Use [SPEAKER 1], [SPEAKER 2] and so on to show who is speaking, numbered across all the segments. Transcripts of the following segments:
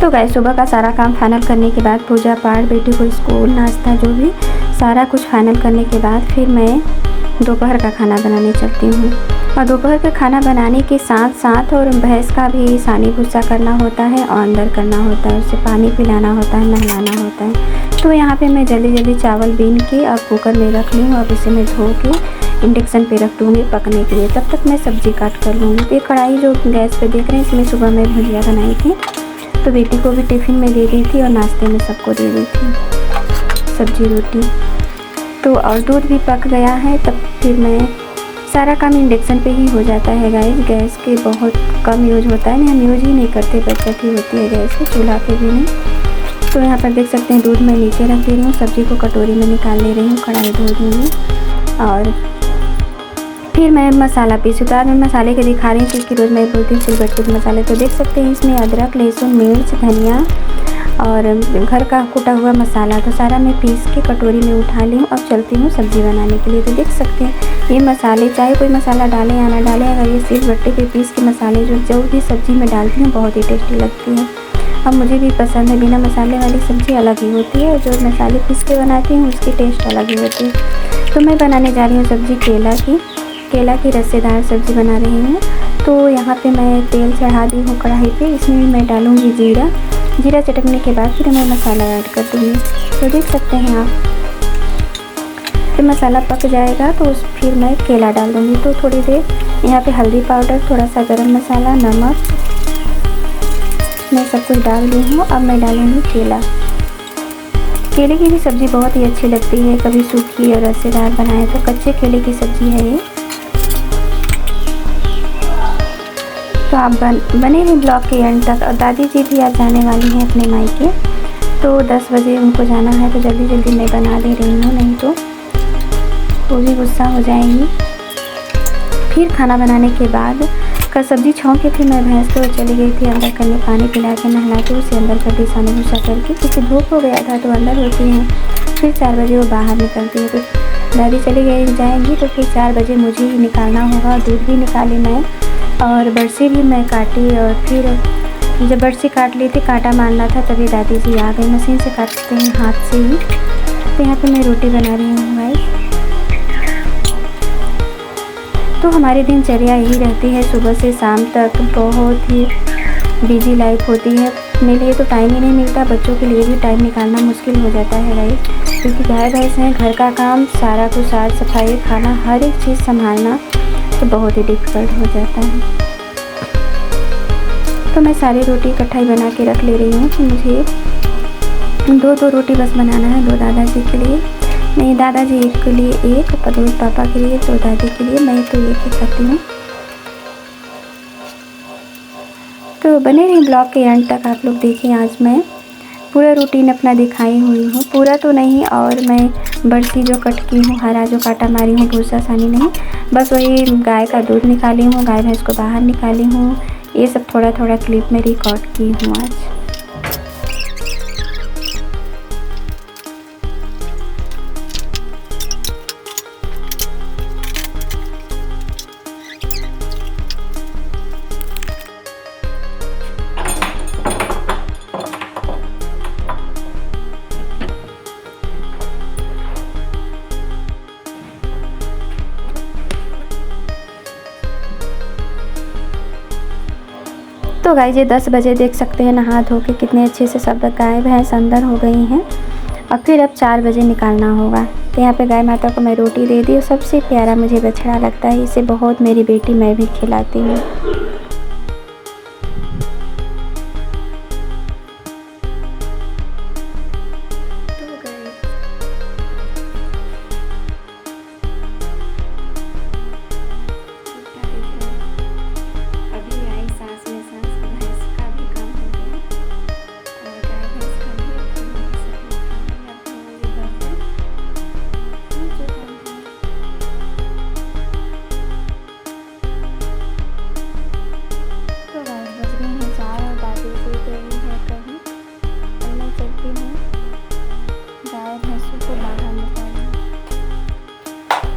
[SPEAKER 1] तो गाइस सुबह का सारा काम फाइनल करने के बाद, पूजा पाठ, बेटी को स्कूल, नाश्ता, जो भी सारा कुछ फाइनल करने के बाद फिर मैं दोपहर का खाना बनाने चलती हूँ। और दोपहर का खाना बनाने के साथ साथ और भैंस का भी सानी भूसा करना होता है और अंदर करना होता है, उसे पानी पिलाना होता है, नहलाना होता है। तो यहाँ पे मैं जल्दी जल्दी चावल बीन के और कुकर में रख लूँ। अब इसे मैं धो के इंडक्शन पे रख दूँगी पकने के लिए। तब तक मैं सब्ज़ी काट कर लूँगी। तो ये कढ़ाई जो गैस पे देख रहे हैं, इसमें सुबह मैं भुजिया बनाई थी, तो बेटी को भी टिफ़िन में दे दी थी और नाश्ते में सबको दे दी थी सब्जी रोटी। तो और दूध भी पक गया है। तब फिर मैं सारा काम इंडक्शन पे ही हो जाता है गाइस। गैस के बहुत कम यूज होता है, हम यूज ही नहीं करते, बचत ही होती है गैस की, चूल्हा पे भी नहीं। तो यहाँ पर देख सकते हैं दूध मैं नीचे रख दे रही हूँ, सब्ज़ी को कटोरी में निकाल ले रही हूँ, कढ़ाई धो दूँगी। और फिर मैं मसाला पीसूँ। तो आज मैं मसाले के दिखा रही थी कि रोज़ मैं बोलती हूँ सिलबट्टे के मसाले। तो देख सकते हैं इसमें अदरक, लहसुन, मिर्च, धनिया और घर का कूटा हुआ मसाला, तो सारा मैं पीस के कटोरी में उठा ली हूँ। अब चलती हूँ सब्ज़ी बनाने के लिए। तो देख सकते हैं ये मसाले, चाहे कोई मसाला डालें या ना डालें, अगर ये सिलबट्टे पे पीस के मसाले जो भी सब्ज़ी में डालती हूँ बहुत ही टेस्टी लगती है। अब मुझे भी पसंद है, बिना मसाले वाली सब्ज़ी अलग ही होती है, जो मसाले पीस के बनाती हूँ उसकी टेस्ट अलग ही होती है। तो मैं बनाने जा रही हूँ सब्ज़ी केला की रसेदार सब्ज़ी बना रही हूँ। तो यहाँ पे मैं तेल चढ़ा दी हूँ कढ़ाई पे, इसमें मैं डालूँगी जीरा चटकने के बाद फिर मैं मसाला ऐड कर दूँगी। तो देख सकते हैं आप, फिर मसाला पक जाएगा तो फिर मैं केला डाल दूँगी। तो थोड़ी देर यहाँ पे हल्दी पाउडर, थोड़ा सा गरम मसाला, नमक, मैं सब कुछ डाल दी हूँ। अब मैं डालूँगी केले की भी सब्ज़ी बहुत ही अच्छी लगती है, कभी सूखी और रसेदार बनाए तो। कच्चे केले की सब्ज़ी है ये। तो आप बने हैं ब्लॉग के एंड तक। और दादी जी भी आज जाने वाली हैं अपने मायके, तो 10 बजे उनको जाना है, तो जल्दी जल्दी मैं बना ले रही हूँ, नहीं तो वो भी गुस्सा हो जाएंगी। फिर खाना बनाने के बाद का सब्ज़ी छौंक के फिर मैं भैंस को चली गई थी अंदर करने, पानी पिला के नहला के उसे अंदर कर दी सानी भूसा करके, क्योंकि धूप हो गया था तो अंदर होती हैं। फिर 4 बजे वो बाहर निकलती है। तो दादी चली जाएंगी तो फिर 4 बजे मुझे ही निकालना होगा। दूध भी निकाली मैं और बरसी भी मैं काटी। और फिर जब बरसी काट ली थी, कांटा मारना था, तभी दादी जी आ गई। मशीन से काटते हैं हाथ से ही। तो यहाँ पे मैं रोटी बना रही हूँ गाइस। तो हमारी दिनचर्या यही रहती है सुबह से शाम तक, बहुत ही बिजी लाइफ होती है। अपने लिए तो टाइम ही नहीं मिलता, बच्चों के लिए भी टाइम निकालना मुश्किल हो जाता है गाइस, क्योंकि गाय भैंस हैं, घर का काम, सारा कुछ साफ सफाई, खाना, हर एक चीज़ संभालना तो बहुत ही डिफ़िकल्ट हो जाता है। तो मैं सारी रोटी इकट्ठा ही बना के रख ले रही हूँ कि मुझे 2 रोटी बस बनाना है, 2 दादाजी के लिए, नहीं दादाजी एक के लिए एक, और पापा के लिए, 2 दादी के लिए, मैं तो एक ही खाती हूँ। तो बने रही ब्लॉग के एंड तक आप लोग देखें। आज मैं पूरा रूटीन अपना दिखाई हुई हूँ, पूरा तो नहीं, और मैं बरसी जो कट की हूँ, हरा जो काटा मारी हूँ, भूसा सानी नहीं, बस वही गाय का दूध निकाली हूँ, गाय भैंस को बाहर निकाली हूँ। ये सब थोड़ा थोड़ा क्लिप में रिकॉर्ड की हूँ आज। तो गाइस ये 10 बजे देख सकते हैं, नहा धो के कितने अच्छे से सब गाय भैंस अंदर हो गई हैं। और फिर अब 4 बजे निकालना होगा। तो यहाँ पे गाय माता को मैं रोटी दे दी, और सबसे प्यारा मुझे बछड़ा लगता है, इसे बहुत मेरी बेटी मैं भी खिलाती हूँ।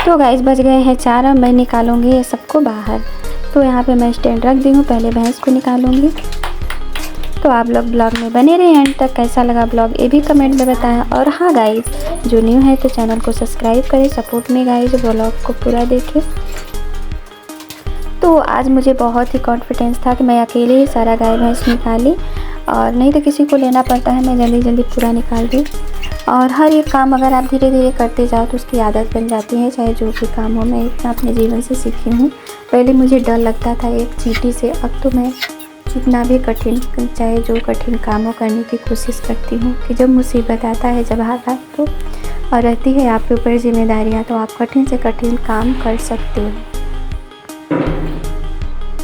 [SPEAKER 1] तो गाइस बज गए हैं 4, अब मैं निकालूंगी ये सबको बाहर। तो यहाँ पे मैं स्टैंड रख दी हूँ, पहले भैंस को निकालूंगी। तो आप लोग ब्लॉग में बने रहे एंड तक। कैसा लगा ब्लॉग ये भी कमेंट में बताएं। और हाँ गाइस, जो न्यू है तो चैनल को सब्सक्राइब करें, सपोर्ट में गाइस, ब्लॉग को पूरा देखें। तो आज मुझे बहुत ही कॉन्फिडेंस था कि मैं अकेले ही सारा गाय भैंस निकाली, और नहीं तो किसी को लेना पड़ता है, मैं जल्दी जल्दी पूरा निकाल दी। और हर एक काम अगर आप धीरे धीरे करते जाओ तो उसकी आदत बन जाती है, चाहे जो भी काम हो। मैं इतना अपने जीवन से सीखी हूँ। पहले मुझे डर लगता था एक चींटी से, अब तो मैं जितना भी कठिन, चाहे जो कठिन काम हो, करने की कोशिश करती हूँ कि जब मुसीबत आता है, जब हाथ तो और रहती है आपके ऊपर जिम्मेदारियाँ, तो आप कठिन से कठिन काम कर सकते हो।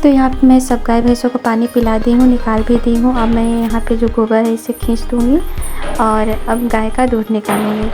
[SPEAKER 1] तो यहाँ पे मैं सब गाय भैंसों को पानी पिला दी हूँ, निकाल भी दी हूँ। अब मैं यहाँ पे जो गोबर है इसे खींच दूँगी और अब गाय का दूध निकालूँगी।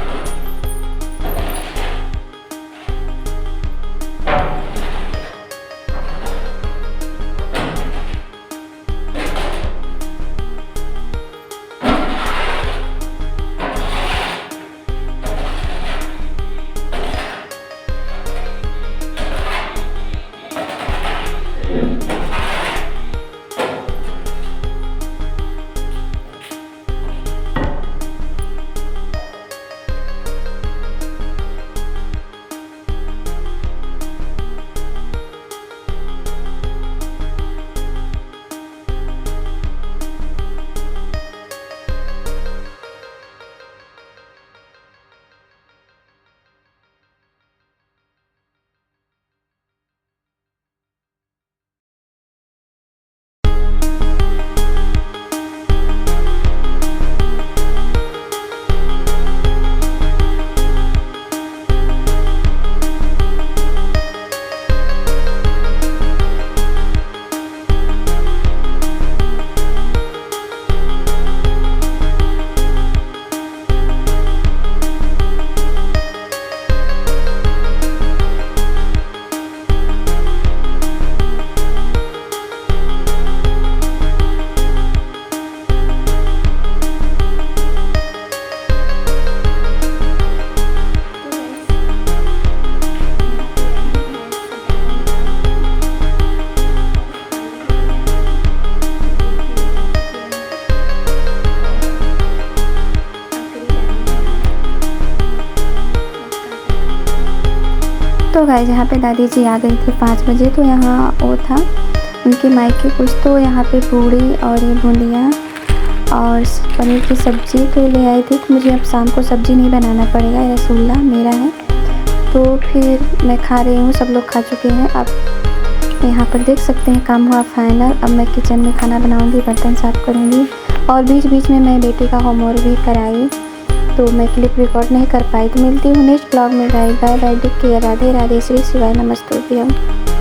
[SPEAKER 1] तो गाइस यहाँ पे दादी जी आ गई थी 5 बजे। तो यहाँ वो था उनके मायके कुछ, तो यहाँ पे पूड़ी और ये बूंदियाँ और पनीर की सब्ज़ी तो ले आई थी। तो मुझे अब शाम को सब्ज़ी नहीं बनाना पड़ेगा, रसगुल्ला मेरा है। तो फिर मैं खा रही हूँ, सब लोग खा चुके हैं। अब यहाँ पर देख सकते हैं काम हुआ फाइनल। अब मैं किचन में खाना बनाऊँगी, बर्तन साफ़ करूँगी और बीच बीच में मैं बेटी का होमवर्क भी कराई। तो मैं क्लिप रिकॉर्ड नहीं कर पाई। तो मिलती हूँ नेक्स्ट ब्लॉग में। Bye bye, take care, Radhe Radhe, Shri Shivaya, नमस्ते।